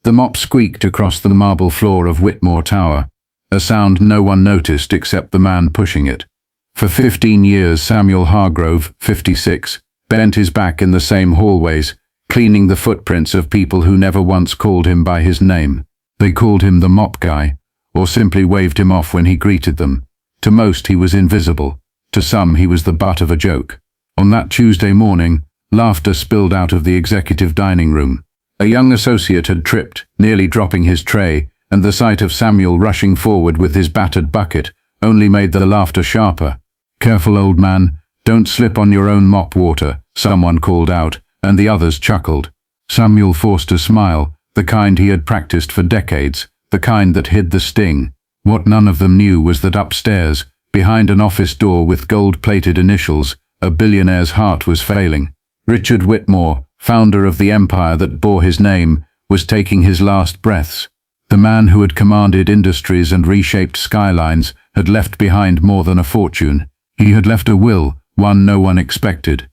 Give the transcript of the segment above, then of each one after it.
The mop squeaked across the marble floor of Whitmore Tower, a sound no one noticed except the man pushing it. For 15 years Samuel Hargrove, 56, bent his back in the same hallways, cleaning the footprints of people who never once called him by his name. They called him the mop guy, or simply waved him off when he greeted them. To most he was invisible. To some he was the butt of a joke. On that Tuesday morning, laughter spilled out of the executive dining room. A young associate had tripped, nearly dropping his tray, and the sight of Samuel rushing forward with his battered bucket only made the laughter sharper. "Careful, old man, don't slip on your own mop water," someone called out, and the others chuckled. Samuel forced a smile, the kind he had practiced for decades, the kind that hid the sting. What none of them knew was that upstairs, behind an office door with gold-plated initials, a billionaire's heart was failing. Richard Whitmore, founder of the empire that bore his name, was taking his last breaths. The man who had commanded industries and reshaped skylines had left behind more than a fortune. He had left a will, one no one expected.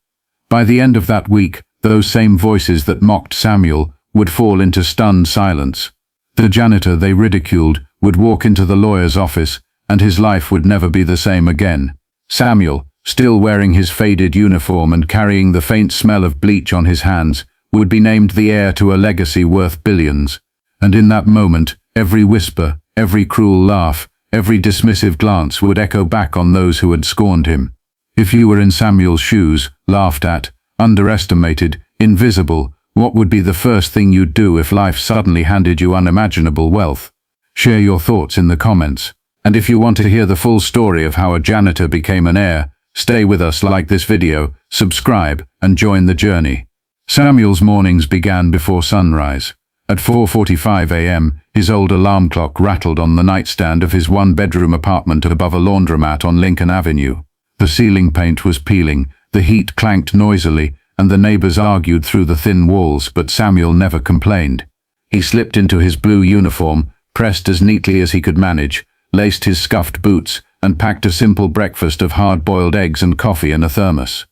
By the end of that week, those same voices that mocked Samuel would fall into stunned silence. The janitor they ridiculed would walk into the lawyer's office, and his life would never be the same again. Samuel, still wearing his faded uniform and carrying the faint smell of bleach on his hands, would be named the heir to a legacy worth billions. And in that moment, every whisper, every cruel laugh, every dismissive glance would echo back on those who had scorned him. If you were in Samuel's shoes, laughed at, underestimated, invisible, what would be the first thing you'd do if life suddenly handed you unimaginable wealth? Share your thoughts in the comments. And if you want to hear the full story of how a janitor became an heir, stay with us, like this video, subscribe, and join the journey. Samuel's mornings began before sunrise. At 4:45 a.m., his old alarm clock rattled on the nightstand of his one-bedroom apartment above a laundromat on Lincoln Avenue. The ceiling paint was peeling, the heat clanked noisily, and the neighbors argued through the thin walls, but Samuel never complained. He slipped into his blue uniform, pressed as neatly as he could manage, laced his scuffed boots, and packed a simple breakfast of hard-boiled eggs and coffee in a thermos.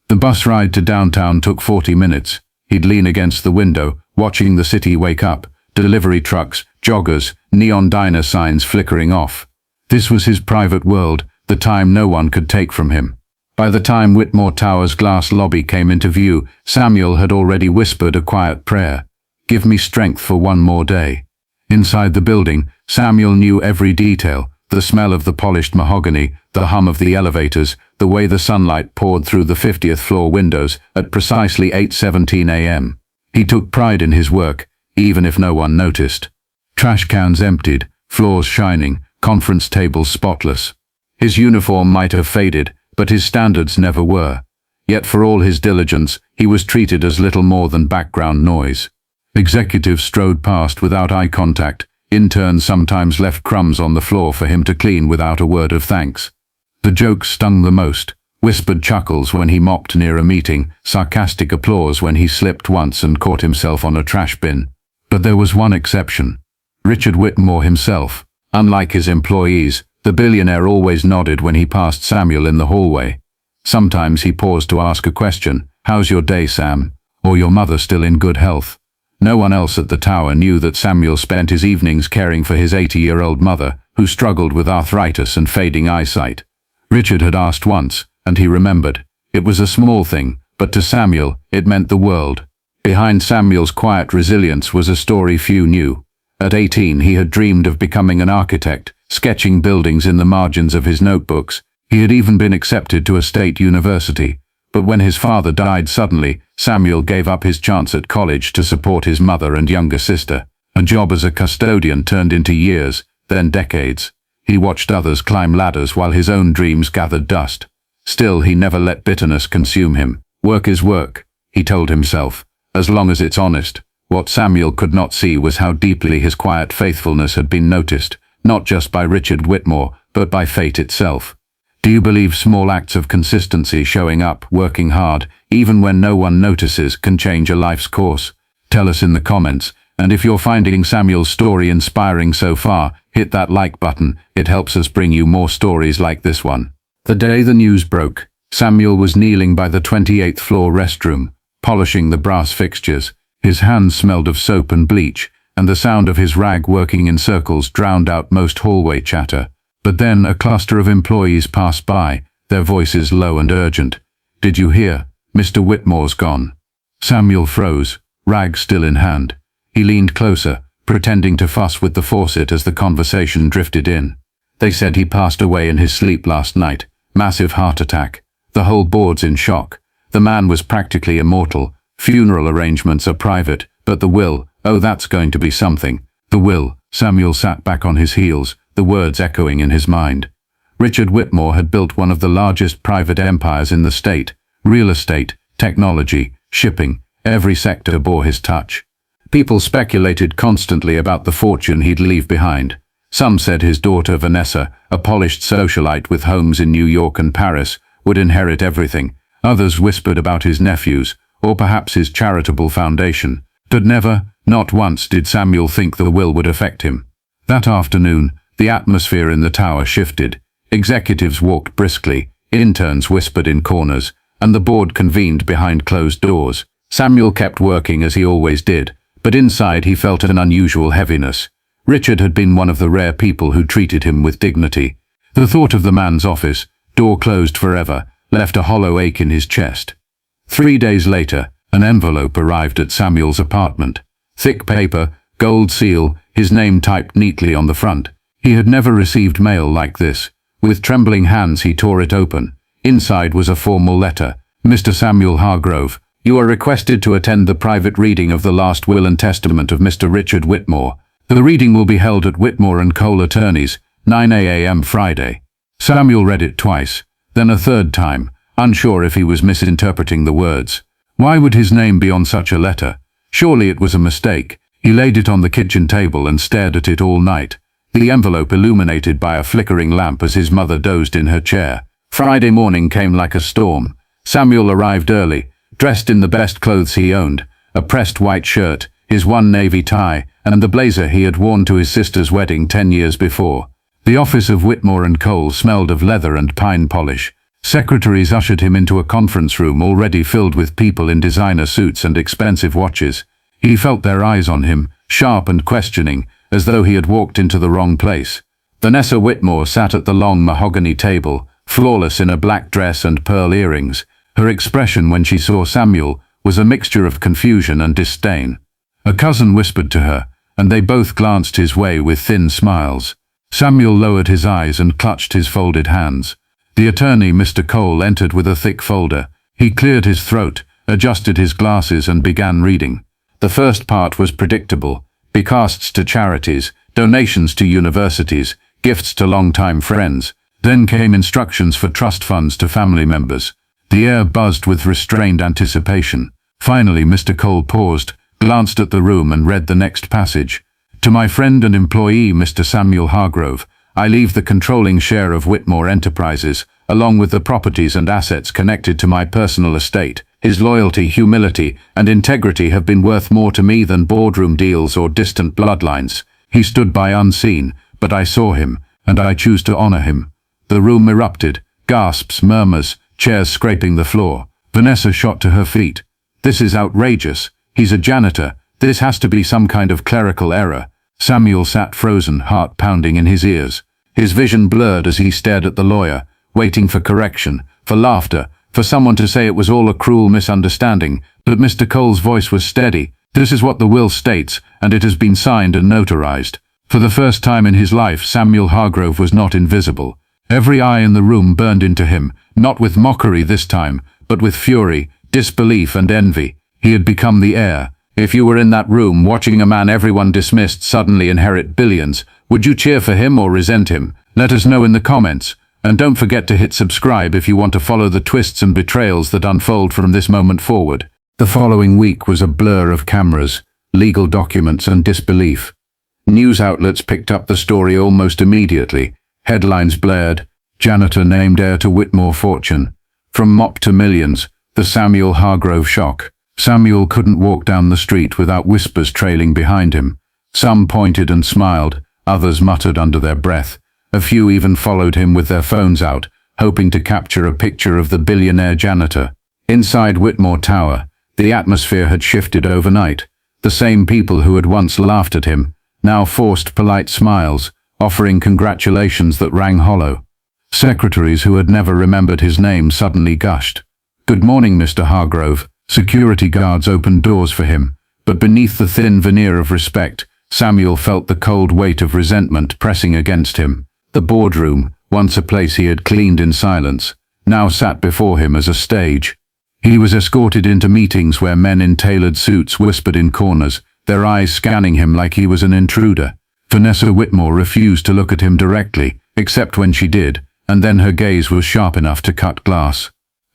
The bus ride to downtown took 40 minutes. He'd lean against the window, watching the city wake up, delivery trucks, joggers, neon diner signs flickering off. This was his private world, the time no one could take from him. By the time Whitmore Tower's glass lobby came into view, Samuel had already whispered a quiet prayer. "Give me strength for one more day." Inside the building, Samuel knew every detail, the smell of the polished mahogany, the hum of the elevators, the way the sunlight poured through the 50th floor windows at precisely 8:17 a.m. He took pride in his work, even if no one noticed. Trash cans emptied, floors shining, conference tables spotless. His uniform might have faded, but his standards never were. Yet for all his diligence, he was treated as little more than background noise. Executives strode past without eye contact. Interns sometimes left crumbs on the floor for him to clean without a word of thanks. The jokes stung the most. Whispered chuckles when he mopped near a meeting, sarcastic applause when he slipped once and caught himself on a trash bin. But there was one exception. Richard Whitmore himself. Unlike his employees, the billionaire always nodded when he passed Samuel in the hallway. Sometimes he paused to ask a question, "How's your day, Sam? Or your mother still in good health?" No one else at the tower knew that Samuel spent his evenings caring for his 80-year-old mother, who struggled with arthritis and fading eyesight. Richard had asked once, and he remembered. It was a small thing, but to Samuel, it meant the world. Behind Samuel's quiet resilience was a story few knew. At 18, he had dreamed of becoming an architect, sketching buildings in the margins of his notebooks. He had even been accepted to a state university. But when his father died suddenly, Samuel gave up his chance at college to support his mother and younger sister. A job as a custodian turned into years, then decades. He watched others climb ladders while his own dreams gathered dust. Still, he never let bitterness consume him. Work is work, he told himself, as long as it's honest. What Samuel could not see was how deeply his quiet faithfulness had been noticed, not just by Richard Whitmore, but by fate itself. Do you believe small acts of consistency, showing up, working hard, even when no one notices, can change a life's course? Tell us in the comments, and if you're finding Samuel's story inspiring so far, hit that like button. It helps us bring you more stories like this one. The day the news broke, Samuel was kneeling by the 28th floor restroom, polishing the brass fixtures. His hands smelled of soap and bleach, and the sound of his rag working in circles drowned out most hallway chatter. But then a cluster of employees passed by, their voices low and urgent. "Did you hear? Mr. Whitmore's gone." Samuel froze, rag still in hand. He leaned closer, pretending to fuss with the faucet as the conversation drifted in. "They said he passed away in his sleep last night. Massive heart attack. The whole board's in shock. The man was practically immortal. Funeral arrangements are private, but the will, oh, that's going to be something. The will." Samuel sat back on his heels, the words echoing in his mind. Richard Whitmore had built one of the largest private empires in the state. Real estate, technology, shipping, every sector bore his touch. People speculated constantly about the fortune he'd leave behind. Some said his daughter Vanessa, a polished socialite with homes in New York and Paris, would inherit everything. Others whispered about his nephews, or perhaps his charitable foundation. But never, not once, did Samuel think the will would affect him. That afternoon, the atmosphere in the tower shifted. Executives walked briskly, interns whispered in corners, and the board convened behind closed doors. Samuel kept working as he always did, but inside he felt an unusual heaviness. Richard had been one of the rare people who treated him with dignity. The thought of the man's office, door closed forever, left a hollow ache in his chest. 3 days later, an envelope arrived at Samuel's apartment. Thick paper, gold seal, his name typed neatly on the front. He had never received mail like this. With trembling hands he tore it open. Inside was a formal letter. "Mr. Samuel Hargrove, you are requested to attend the private reading of the last will and testament of Mr. Richard Whitmore. The reading will be held at Whitmore & Cole Attorneys, 9 a.m. Friday." Samuel read it twice, then a third time, unsure if he was misinterpreting the words. Why would his name be on such a letter? Surely it was a mistake. He laid it on the kitchen table and stared at it all night, the envelope illuminated by a flickering lamp as his mother dozed in her chair. Friday morning came like a storm. Samuel arrived early, dressed in the best clothes he owned, a pressed white shirt, his one navy tie, and the blazer he had worn to his sister's wedding 10 years before. The office of Whitmore & Cole smelled of leather and pine polish. Secretaries ushered him into a conference room already filled with people in designer suits and expensive watches. He felt their eyes on him, sharp and questioning, as though he had walked into the wrong place. Vanessa Whitmore sat at the long mahogany table, flawless in a black dress and pearl earrings. Her expression when she saw Samuel was a mixture of confusion and disdain. A cousin whispered to her, and they both glanced his way with thin smiles. Samuel lowered his eyes and clutched his folded hands. The attorney, Mr. Cole, entered with a thick folder. He cleared his throat, adjusted his glasses and began reading. The first part was predictable. Bequests to charities, donations to universities, gifts to longtime friends. Then came instructions for trust funds to family members. The air buzzed with restrained anticipation. Finally, Mr. Cole paused, glanced at the room and read the next passage. "To my friend and employee, Mr. Samuel Hargrove, I leave the controlling share of Whitmore Enterprises, along with the properties and assets connected to my personal estate. His loyalty, humility, and integrity have been worth more to me than boardroom deals or distant bloodlines. He stood by unseen, but I saw him, and I choose to honor him." The room erupted, gasps, murmurs, chairs scraping the floor. Vanessa shot to her feet. "This is outrageous. He's a janitor. This has to be some kind of clerical error." Samuel sat frozen, heart pounding in his ears. His vision blurred as he stared at the lawyer, waiting for correction, for laughter, for someone to say it was all a cruel misunderstanding. But Mr. Cole's voice was steady. "This is what the will states, and it has been signed and notarized." For the first time in his life, Samuel Hargrove was not invisible. Every eye in the room burned into him, not with mockery this time, but with fury, disbelief and envy. He had become the heir. If you were in that room watching a man everyone dismissed suddenly inherit billions, would you cheer for him or resent him? Let us know in the comments. And don't forget to hit subscribe if you want to follow the twists and betrayals that unfold from this moment forward. The following week was a blur of cameras, legal documents and disbelief. News outlets picked up the story almost immediately. Headlines blared, "Janitor named heir to Whitmore fortune." From mop to millions, the Samuel Hargrove shock. Samuel couldn't walk down the street without whispers trailing behind him. Some pointed and smiled, others muttered under their breath. A few even followed him with their phones out, hoping to capture a picture of the billionaire janitor. Inside Whitmore Tower, the atmosphere had shifted overnight. The same people who had once laughed at him, now forced polite smiles, offering congratulations that rang hollow. Secretaries who had never remembered his name suddenly gushed. "Good morning, Mr. Hargrove." Security guards opened doors for him, but beneath the thin veneer of respect, Samuel felt the cold weight of resentment pressing against him. The boardroom, once a place he had cleaned in silence, now sat before him as a stage. He was escorted into meetings where men in tailored suits whispered in corners, their eyes scanning him like he was an intruder. Vanessa Whitmore refused to look at him directly, except when she did, and then her gaze was sharp enough to cut glass.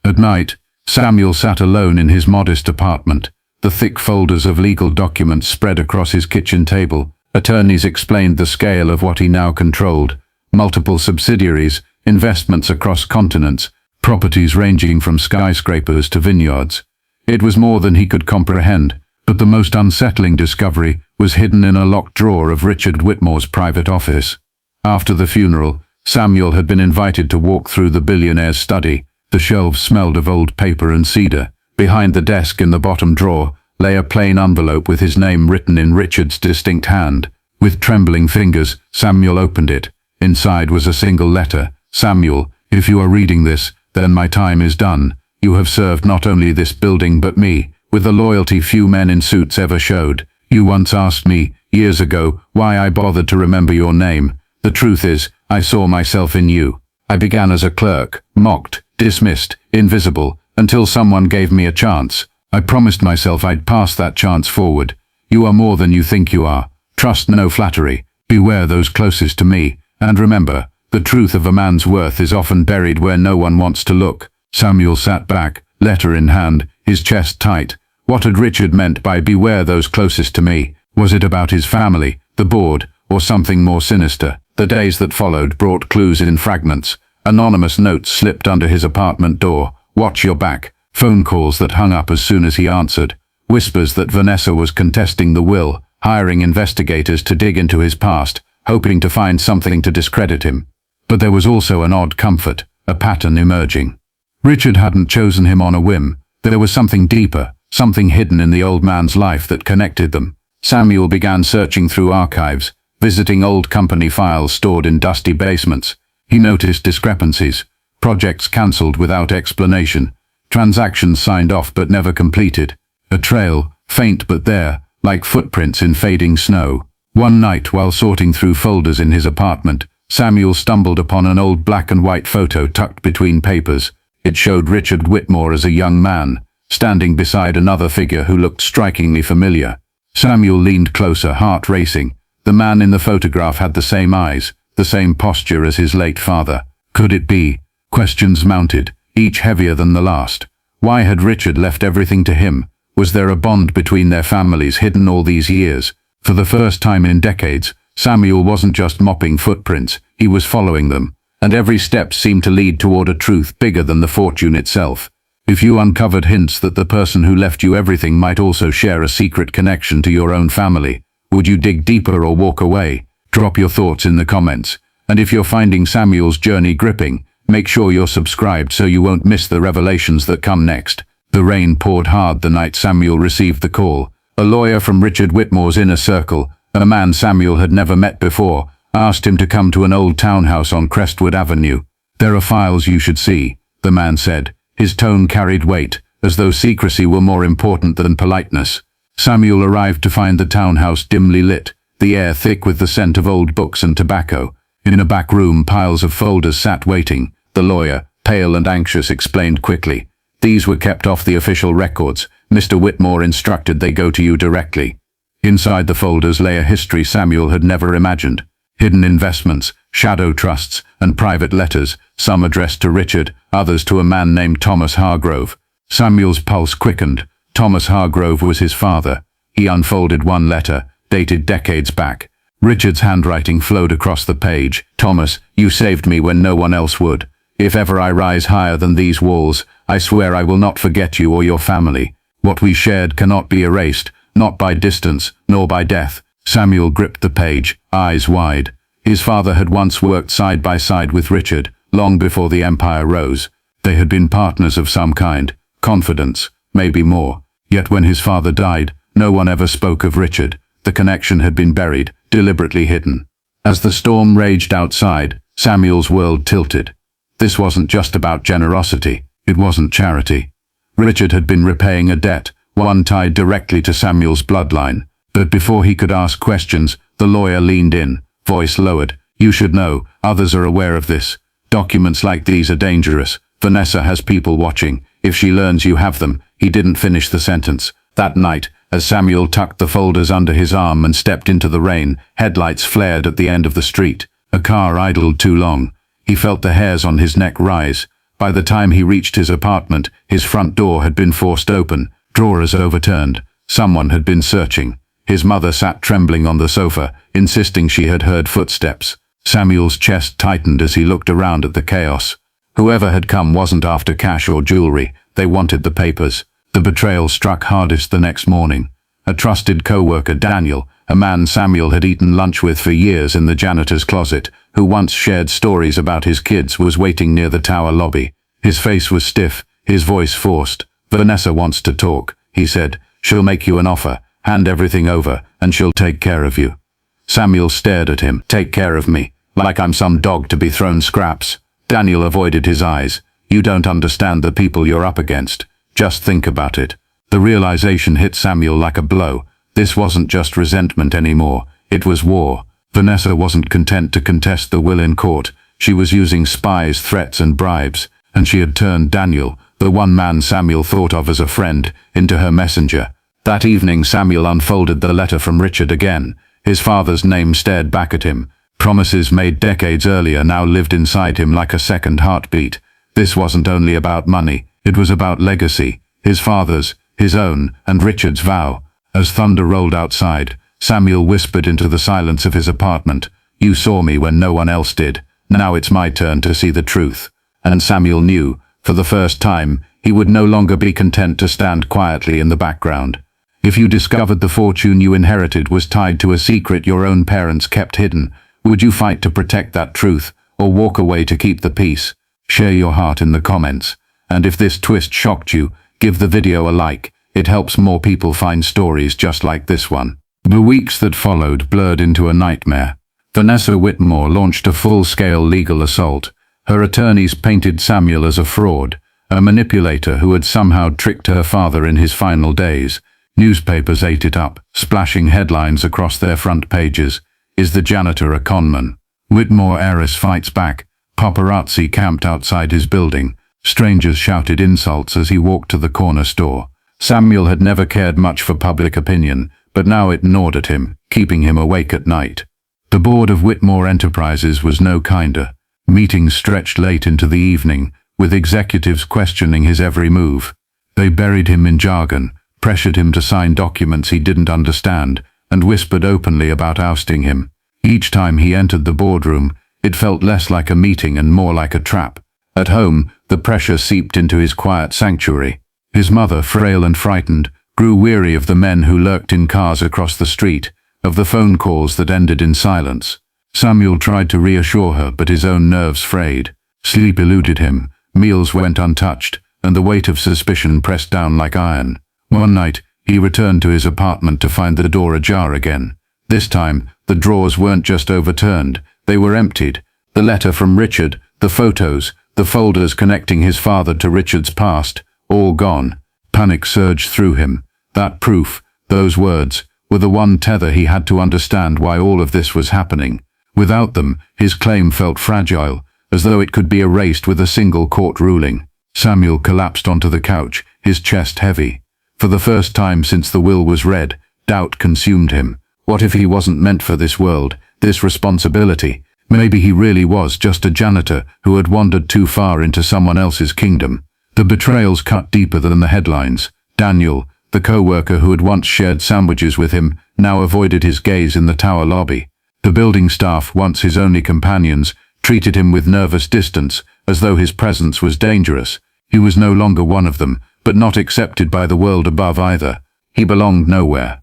At night, Samuel sat alone in his modest apartment, the thick folders of legal documents spread across his kitchen table. Attorneys explained the scale of what he now controlled: multiple subsidiaries, investments across continents, properties ranging from skyscrapers to vineyards. It was more than he could comprehend, but the most unsettling discovery was hidden in a locked drawer of Richard Whitmore's private office. After the funeral, Samuel had been invited to walk through the billionaire's study. The shelves smelled of old paper and cedar. Behind the desk in the bottom drawer lay a plain envelope with his name written in Richard's distinct hand. With trembling fingers, Samuel opened it. Inside was a single letter. "Samuel, if you are reading this, then my time is done. You have served not only this building but me, with a loyalty few men in suits ever showed. You once asked me, years ago, why I bothered to remember your name. The truth is, I saw myself in you. I began as a clerk, mocked, dismissed, invisible, until someone gave me a chance. I promised myself I'd pass that chance forward. You are more than you think you are. Trust no flattery. Beware those closest to me. And remember, the truth of a man's worth is often buried where no one wants to look." Samuel sat back, letter in hand, his chest tight. What had Richard meant by beware those closest to me? Was it about his family, the board, or something more sinister? The days that followed brought clues in fragments. Anonymous notes slipped under his apartment door. "Watch your back." Phone calls that hung up as soon as he answered. Whispers that Vanessa was contesting the will, hiring investigators to dig into his past, hoping to find something to discredit him. But there was also an odd comfort, a pattern emerging. Richard hadn't chosen him on a whim. There was something deeper, something hidden in the old man's life that connected them. Samuel began searching through archives, visiting old company files stored in dusty basements. He noticed discrepancies, projects cancelled without explanation, transactions signed off but never completed. A trail, faint but there, like footprints in fading snow. One night, while sorting through folders in his apartment, Samuel stumbled upon an old black and white photo tucked between papers. It showed Richard Whitmore as a young man, standing beside another figure who looked strikingly familiar. Samuel leaned closer, heart racing. The man in the photograph had the same eyes, the same posture as his late father. Could it be? Questions mounted, each heavier than the last. Why had Richard left everything to him? Was there a bond between their families hidden all these years? For the first time in decades, Samuel wasn't just mopping footprints, he was following them, and every step seemed to lead toward a truth bigger than the fortune itself. If you uncovered hints that the person who left you everything might also share a secret connection to your own family, would you dig deeper or walk away? Drop your thoughts in the comments. And if you're finding Samuel's journey gripping, make sure you're subscribed so you won't miss the revelations that come next. The rain poured hard the night Samuel received the call. A lawyer from Richard Whitmore's inner circle, a man Samuel had never met before, asked him to come to an old townhouse on Crestwood Avenue. "There are files you should see," the man said. His tone carried weight, as though secrecy were more important than politeness. Samuel arrived to find the townhouse dimly lit, the air thick with the scent of old books and tobacco. In a back room, piles of folders sat waiting. The lawyer, pale and anxious, explained quickly. "These were kept off the official records. Mr. Whitmore instructed they go to you directly." Inside the folders lay a history Samuel had never imagined. Hidden investments, shadow trusts, and private letters, some addressed to Richard, others to a man named Thomas Hargrove. Samuel's pulse quickened. Thomas Hargrove was his father. He unfolded one letter, dated decades back. Richard's handwriting flowed across the page. "Thomas, you saved me when no one else would. If ever I rise higher than these walls, I swear I will not forget you or your family. What we shared cannot be erased, not by distance, nor by death." Samuel gripped the page, eyes wide. His father had once worked side by side with Richard, long before the empire rose. They had been partners of some kind, confidants, maybe more. Yet when his father died, No one ever spoke of Richard. The connection had been buried, deliberately hidden. As the storm raged outside, Samuel's world tilted. This wasn't just about generosity. It wasn't charity. Richard had been repaying a debt, one tied directly to Samuel's bloodline. But before he could ask questions, the lawyer leaned in, voice lowered. You should know, others are aware of this. Documents like these are dangerous. Vanessa has people watching. If she learns you have them. He didn't finish the sentence. That night, as Samuel tucked the folders under his arm and stepped into the rain, headlights flared at the end of the street. A car idled too long. He felt the hairs on his neck rise. By the time he reached his apartment, his front door had been forced open, drawers overturned. Someone had been searching. His mother sat trembling on the sofa, insisting she had heard footsteps. Samuel's chest tightened as he looked around at the chaos. Whoever had come wasn't after cash or jewelry. They wanted the papers. The betrayal struck hardest the next morning. A trusted co-worker, Daniel, a man Samuel had eaten lunch with for years in the janitor's closet, who once shared stories about his kids, was waiting near the tower lobby. His face was stiff, his voice forced. Vanessa wants to talk, he said. She'll make you an offer, hand everything over, and she'll take care of you. Samuel stared at him. Take care of me? Like I'm some dog to be thrown scraps. Daniel avoided his eyes. You don't understand the people you're up against. Just think about it. The realization hit Samuel like a blow. This wasn't just resentment anymore. It was war. Vanessa wasn't content to contest the will in court. She was using spies, threats and bribes. And she had turned Daniel, the one man Samuel thought of as a friend, into her messenger. That evening Samuel unfolded the letter from Richard again. His father's name stared back at him. Promises made decades earlier now lived inside him like a second heartbeat. This wasn't only about money. It was about legacy. His father's, his own, and Richard's vow. As thunder rolled outside, Samuel whispered into the silence of his apartment. You saw me when no one else did. Now it's my turn to see the truth. And Samuel knew, for the first time, he would no longer be content to stand quietly in the background. If you discovered the fortune you inherited was tied to a secret your own parents kept hidden, would you fight to protect that truth, or walk away to keep the peace? Share your heart in the comments. And if this twist shocked you, give the video a like. It helps more people find stories just like this one. The weeks that followed blurred into a nightmare. Vanessa Whitmore launched a full-scale legal assault. Her attorneys painted Samuel as a fraud, a manipulator who had somehow tricked her father in his final days. Newspapers ate it up, splashing headlines across their front pages. Is the janitor a conman? Whitmore heiress fights back. Paparazzi camped outside his building. Strangers shouted insults as he walked to the corner store. Samuel had never cared much for public opinion, but now it gnawed at him, keeping him awake at night. The board of Whitmore Enterprises was no kinder. Meetings stretched late into the evening, with executives questioning his every move. They buried him in jargon, pressured him to sign documents he didn't understand, and whispered openly about ousting him. Each time he entered the boardroom, it felt less like a meeting and more like a trap. At home, the pressure seeped into his quiet sanctuary. His mother, frail and frightened, grew weary of the men who lurked in cars across the street, of the phone calls that ended in silence. Samuel tried to reassure her, but his own nerves frayed. Sleep eluded him, meals went untouched, and the weight of suspicion pressed down like iron. One night, he returned to his apartment to find the door ajar again. This time, the drawers weren't just overturned, they were emptied. The letter from Richard, the photos, the folders connecting his father to Richard's past, all gone. Panic surged through him. That proof, those words, were the one tether he had to understand why all of this was happening. Without them, his claim felt fragile, as though it could be erased with a single court ruling. Samuel collapsed onto the couch, his chest heavy. For the first time since the will was read, doubt consumed him. What if he wasn't meant for this world, this responsibility? Maybe he really was just a janitor who had wandered too far into someone else's kingdom. The betrayals cut deeper than the headlines. Daniel, the co-worker who had once shared sandwiches with him, now avoided his gaze in the tower lobby. The building staff, once his only companions, treated him with nervous distance, as though his presence was dangerous. He was no longer one of them, but not accepted by the world above either. He belonged nowhere.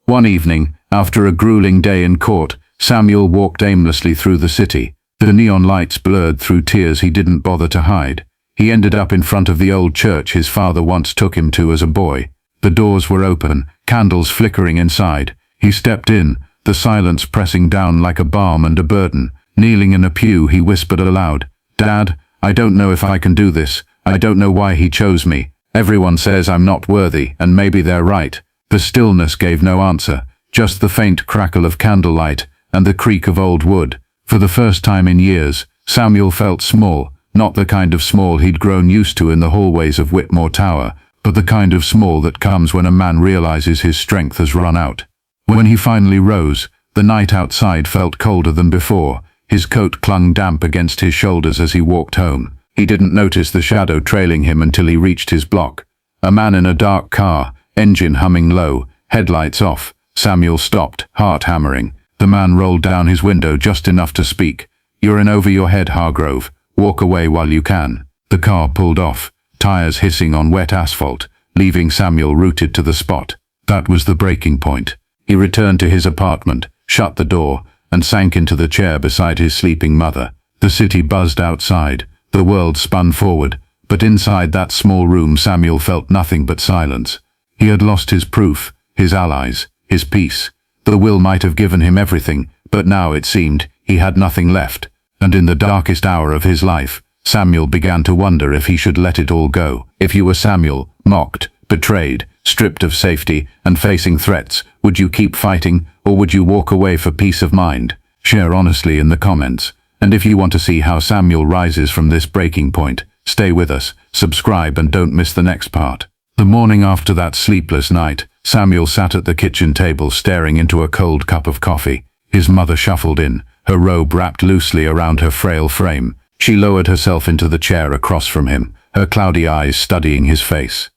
One evening, after a grueling day in court, Samuel walked aimlessly through the city. The neon lights blurred through tears he didn't bother to hide. He ended up in front of the old church his father once took him to as a boy. The doors were open, candles flickering inside. He stepped in, the silence pressing down like a balm and a burden. Kneeling in a pew, he whispered aloud, "Dad, I don't know if I can do this. I don't know why he chose me. Everyone says I'm not worthy, and maybe they're right." The stillness gave no answer, just the faint crackle of candlelight and the creak of old wood. For the first time in years, Samuel felt small, not the kind of small he'd grown used to in the hallways of Whitmore Tower, but the kind of small that comes when a man realizes his strength has run out. When he finally rose, the night outside felt colder than before. His coat clung damp against his shoulders as he walked home. He didn't notice the shadow trailing him until he reached his block. A man in a dark car, engine humming low, headlights off. Samuel stopped, heart hammering. The man rolled down his window just enough to speak. "You're in over your head, Hargrove. Walk away while you can." The car pulled off, tires hissing on wet asphalt, leaving Samuel rooted to the spot. That was the breaking point. He returned to his apartment, shut the door, and sank into the chair beside his sleeping mother. The city buzzed outside. The world spun forward, but inside that small room Samuel felt nothing but silence. He had lost his proof, his allies, his peace. The will might have given him everything, but now it seemed he had nothing left. And in the darkest hour of his life, Samuel began to wonder if he should let it all go. If you were Samuel, mocked, betrayed, stripped of safety, and facing threats, would you keep fighting, or would you walk away for peace of mind? Share honestly in the comments. And if you want to see how Samuel rises from this breaking point, stay with us, subscribe and don't miss the next part. The morning after that sleepless night, Samuel sat at the kitchen table staring into a cold cup of coffee. His mother shuffled in, her robe wrapped loosely around her frail frame. She lowered herself into the chair across from him, her cloudy eyes studying his face.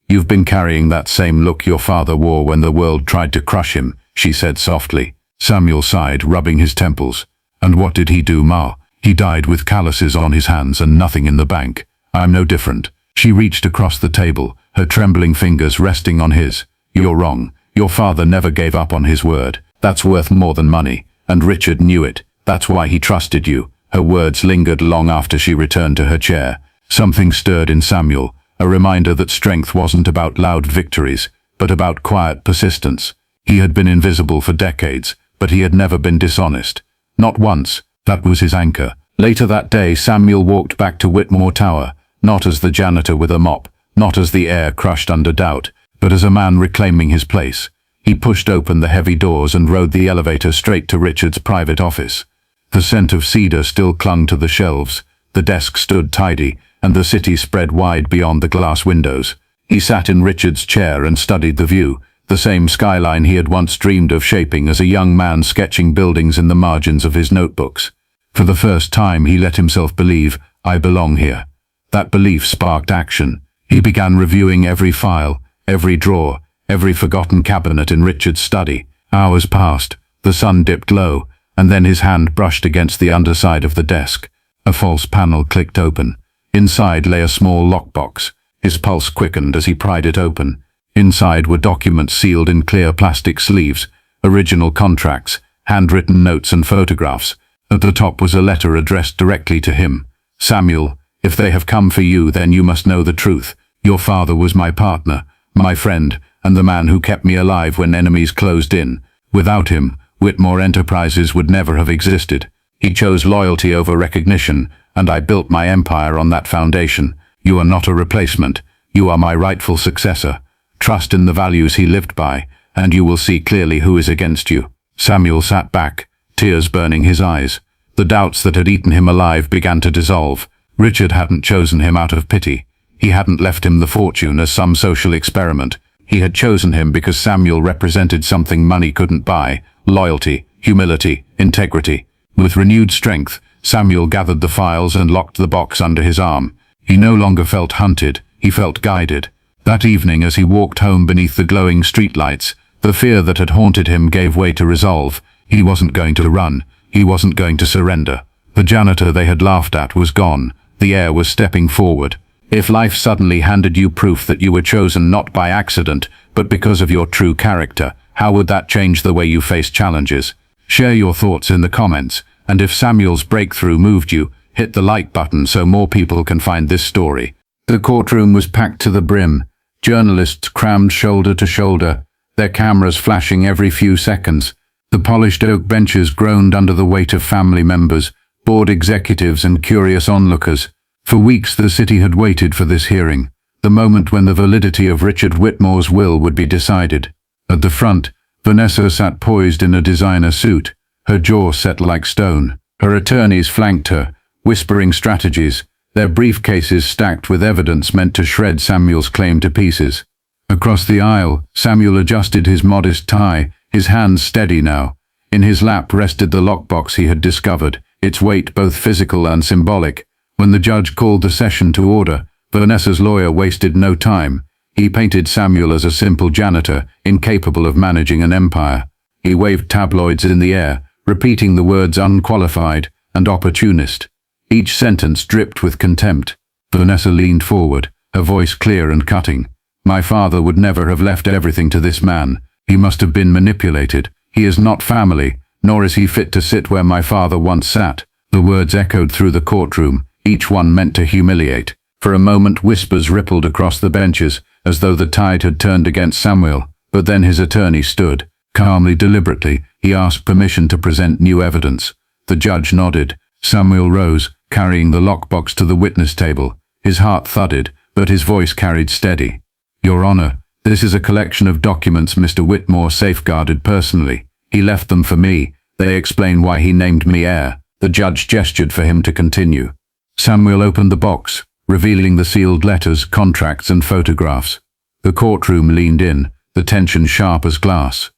"You've been carrying that same look your father wore when the world tried to crush him," she said softly. Samuel sighed, rubbing his temples. "And what did he do, Ma? He died with calluses on his hands and nothing in the bank. I'm no different." She reached across the table, her trembling fingers resting on his. "You're wrong. Your father never gave up on his word. That's worth more than money. And Richard knew it. That's why he trusted you." Her words lingered long after she returned to her chair. Something stirred in Samuel, a reminder that strength wasn't about loud victories, but about quiet persistence. He had been invisible for decades, but he had never been dishonest. Not once. That was his anchor. Later that day, Samuel walked back to Whitmore Tower, not as the janitor with a mop, not as the heir crushed under doubt, but as a man reclaiming his place. He pushed open the heavy doors and rode the elevator straight to Richard's private office. The scent of cedar still clung to the shelves, the desk stood tidy, and the city spread wide beyond the glass windows. He sat in Richard's chair and studied the view, the same skyline he had once dreamed of shaping as a young man sketching buildings in the margins of his notebooks. For the first time he let himself believe, "I belong here." That belief sparked action. He began reviewing every file, every drawer, every forgotten cabinet in Richard's study. Hours passed, the sun dipped low, and then his hand brushed against the underside of the desk. A false panel clicked open. Inside lay a small lockbox. His pulse quickened as he pried it open. Inside were documents sealed in clear plastic sleeves, original contracts, handwritten notes and photographs. At the top was a letter addressed directly to him. "Samuel, if they have come for you, then you must know the truth. Your father was my partner, my friend, and the man who kept me alive when enemies closed in. Without him, Whitmore Enterprises would never have existed. He chose loyalty over recognition, and I built my empire on that foundation. You are not a replacement. You are my rightful successor. Trust in the values he lived by, and you will see clearly who is against you." Samuel sat back, tears burning his eyes. The doubts that had eaten him alive began to dissolve. Richard hadn't chosen him out of pity. He hadn't left him the fortune as some social experiment. He had chosen him because Samuel represented something money couldn't buy: loyalty, humility, integrity. With renewed strength, Samuel gathered the files and locked the box under his arm. He no longer felt hunted, he felt guided. That evening, as he walked home beneath the glowing streetlights, the fear that had haunted him gave way to resolve. He wasn't going to run. He wasn't going to surrender. The janitor they had laughed at was gone. The heir was stepping forward. If life suddenly handed you proof that you were chosen not by accident, but because of your true character, how would that change the way you face challenges? Share your thoughts in the comments, and if Samuel's breakthrough moved you, hit the like button so more people can find this story. The courtroom was packed to the brim. Journalists crammed shoulder to shoulder, their cameras flashing every few seconds. The polished oak benches groaned under the weight of family members, board executives and curious onlookers. For weeks the city had waited for this hearing, the moment when the validity of Richard Whitmore's will would be decided. At the front, Vanessa sat poised in a designer suit, her jaw set like stone. Her attorneys flanked her, whispering strategies, their briefcases stacked with evidence meant to shred Samuel's claim to pieces. Across the aisle, Samuel adjusted his modest tie, his hands steady now. In his lap rested the lockbox he had discovered, its weight both physical and symbolic. When the judge called the session to order, Vanessa's lawyer wasted no time. He painted Samuel as a simple janitor, incapable of managing an empire. He waved tabloids in the air, repeating the words unqualified and opportunist. Each sentence dripped with contempt. Vanessa leaned forward, her voice clear and cutting. My father would never have left everything to this man. He must have been manipulated. He is not family, nor is he fit to sit where my father once sat. The words echoed through the courtroom, each one meant to humiliate. For a moment whispers rippled across the benches, as though the tide had turned against Samuel. But then his attorney stood. Calmly, deliberately, he asked permission to present new evidence. The judge nodded. Samuel rose, carrying the lockbox to the witness table. His heart thudded, but his voice carried steady. Your Honor, this is a collection of documents Mr. Whitmore safeguarded personally. He left them for me. They explain why he named me heir. The judge gestured for him to continue. Samuel opened the box, revealing the sealed letters, contracts and photographs. The courtroom leaned in, the tension sharp as glass.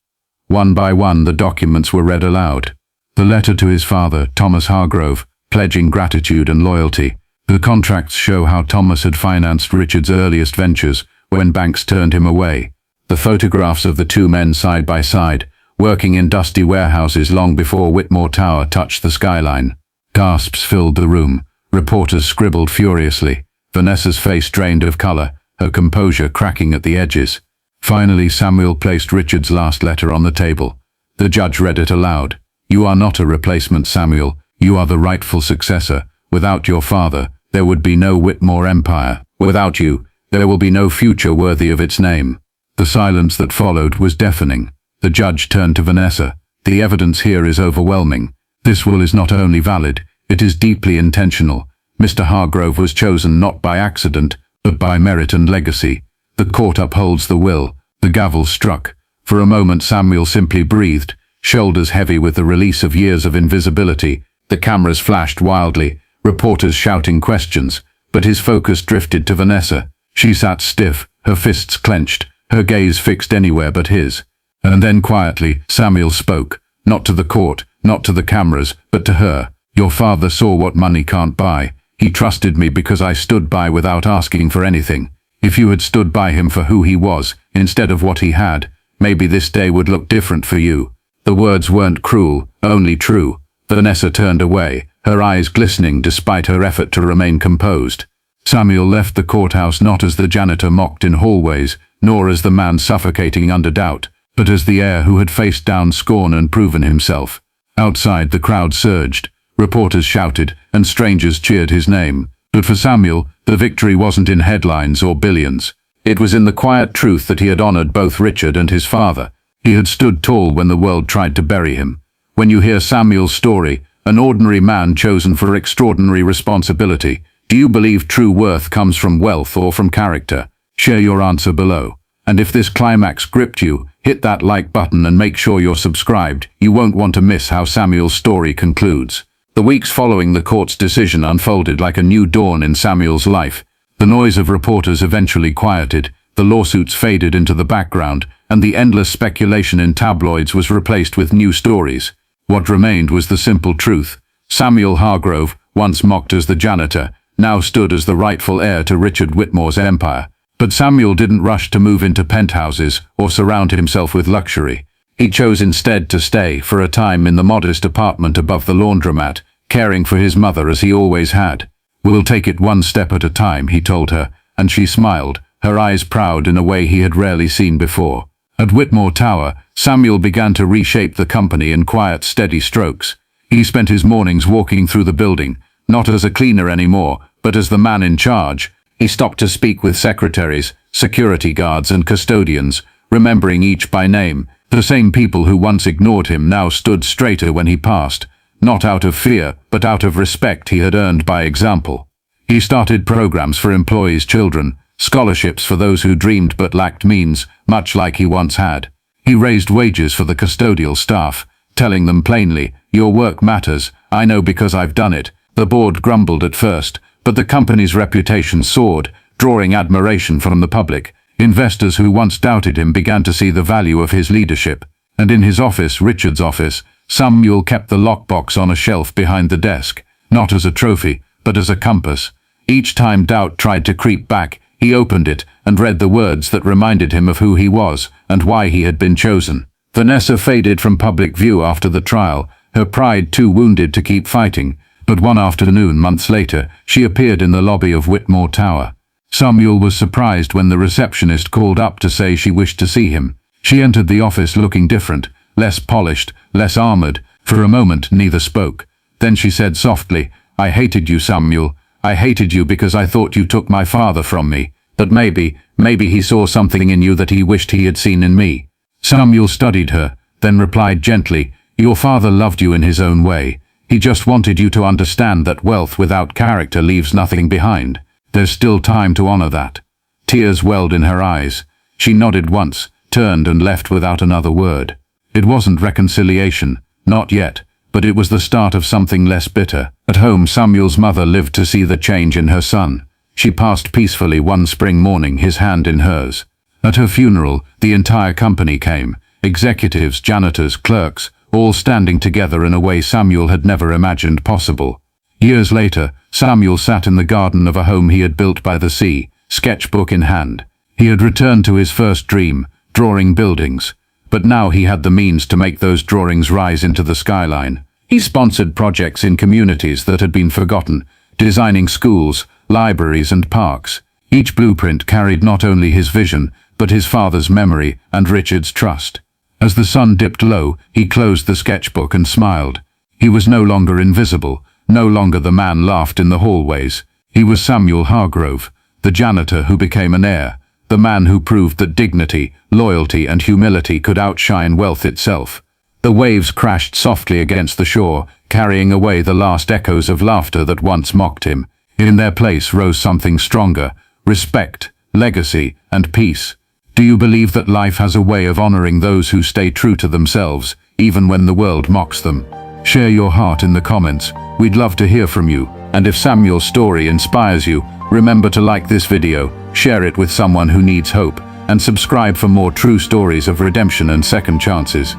One by one the documents were read aloud. The letter to his father, Thomas Hargrove, pledging gratitude and loyalty. The contracts show how Thomas had financed Richard's earliest ventures when banks turned him away. The photographs of the two men side by side, working in dusty warehouses long before Whitmore Tower touched the skyline. Gasps filled the room. Reporters scribbled furiously. Vanessa's face drained of color, her composure cracking at the edges. Finally, Samuel placed Richard's last letter on the table. The judge read it aloud. You are not a replacement, Samuel. You are the rightful successor. Without your father, there would be no Whitmore empire. Without you, there will be no future worthy of its name. The silence that followed was deafening. The judge turned to Vanessa. The evidence here is overwhelming. This will is not only valid, it is deeply intentional. Mr. Hargrove was chosen not by accident, but by merit and legacy. The court upholds the will. The gavel struck. For a moment Samuel simply breathed, shoulders heavy with the release of years of invisibility. The cameras flashed wildly, reporters shouting questions, but his focus drifted to Vanessa. She sat stiff, her fists clenched, her gaze fixed anywhere but his. And then quietly, Samuel spoke, not to the court, not to the cameras, but to her. Your father saw what money can't buy. He trusted me because I stood by without asking for anything. If you had stood by him for who he was, instead of what he had, maybe this day would look different for you. The words weren't cruel, only true. Vanessa turned away, her eyes glistening despite her effort to remain composed. Samuel left the courthouse not as the janitor mocked in hallways, nor as the man suffocating under doubt, but as the heir who had faced down scorn and proven himself. Outside the crowd surged. Reporters shouted, and strangers cheered his name. But for Samuel, the victory wasn't in headlines or billions. It was in the quiet truth that he had honored both Richard and his father. He had stood tall when the world tried to bury him. When you hear Samuel's story, an ordinary man chosen for extraordinary responsibility, do you believe true worth comes from wealth or from character? Share your answer below. And if this climax gripped you, hit that like button and make sure you're subscribed. You won't want to miss how Samuel's story concludes. The weeks following the court's decision unfolded like a new dawn in Samuel's life. The noise of reporters eventually quieted, the lawsuits faded into the background, and the endless speculation in tabloids was replaced with new stories. What remained was the simple truth. Samuel Hargrove, once mocked as the janitor, now stood as the rightful heir to Richard Whitmore's empire. But Samuel didn't rush to move into penthouses or surround himself with luxury. He chose instead to stay for a time in the modest apartment above the laundromat, caring for his mother as he always had. We'll take it one step at a time, he told her, and she smiled, her eyes proud in a way he had rarely seen before. At Whitmore Tower, Samuel began to reshape the company in quiet, steady strokes. He spent his mornings walking through the building, not as a cleaner anymore, but as the man in charge. He stopped to speak with secretaries, security guards and custodians, remembering each by name. The same people who once ignored him now stood straighter when he passed, not out of fear, but out of respect he had earned by example. He started programs for employees' children, scholarships for those who dreamed but lacked means, much like he once had. He raised wages for the custodial staff, telling them plainly, "Your work matters, I know because I've done it." The board grumbled at first, but the company's reputation soared, drawing admiration from the public. Investors who once doubted him began to see the value of his leadership. And in his office, Richard's office, Samuel kept the lockbox on a shelf behind the desk, not as a trophy, but as a compass. Each time doubt tried to creep back, he opened it and read the words that reminded him of who he was and why he had been chosen. Vanessa faded from public view after the trial, her pride too wounded to keep fighting, but one afternoon months later, she appeared in the lobby of Whitmore Tower. Samuel was surprised when the receptionist called up to say she wished to see him. She entered the office looking different, less polished, less armored. For a moment neither spoke. Then she said softly, "I hated you, Samuel. I hated you because I thought you took my father from me. But maybe he saw something in you that he wished he had seen in me." Samuel studied her, then replied gently, "Your father loved you in his own way. He just wanted you to understand that wealth without character leaves nothing behind. There's still time to honor that." Tears welled in her eyes. She nodded once, turned and left without another word. It wasn't reconciliation, not yet, but it was the start of something less bitter. At home, Samuel's mother lived to see the change in her son. She passed peacefully one spring morning, his hand in hers. At her funeral, the entire company came, executives, janitors, clerks, all standing together in a way Samuel had never imagined possible. Years later, Samuel sat in the garden of a home he had built by the sea, sketchbook in hand. He had returned to his first dream, drawing buildings. But now he had the means to make those drawings rise into the skyline. He sponsored projects in communities that had been forgotten, designing schools, libraries and parks. Each blueprint carried not only his vision, but his father's memory and Richard's trust. As the sun dipped low, he closed the sketchbook and smiled. He was no longer invisible, no longer the man laughed in the hallways. He was Samuel Hargrove, the janitor who became an heir, the man who proved that dignity, loyalty and humility could outshine wealth itself. The waves crashed softly against the shore, carrying away the last echoes of laughter that once mocked him. In their place rose something stronger: respect, legacy, and peace. Do you believe that life has a way of honoring those who stay true to themselves, even when the world mocks them? Share your heart in the comments. We'd love to hear from you. And if Samuel's story inspires you, remember to like this video, share it with someone who needs hope, and subscribe for more true stories of redemption and second chances.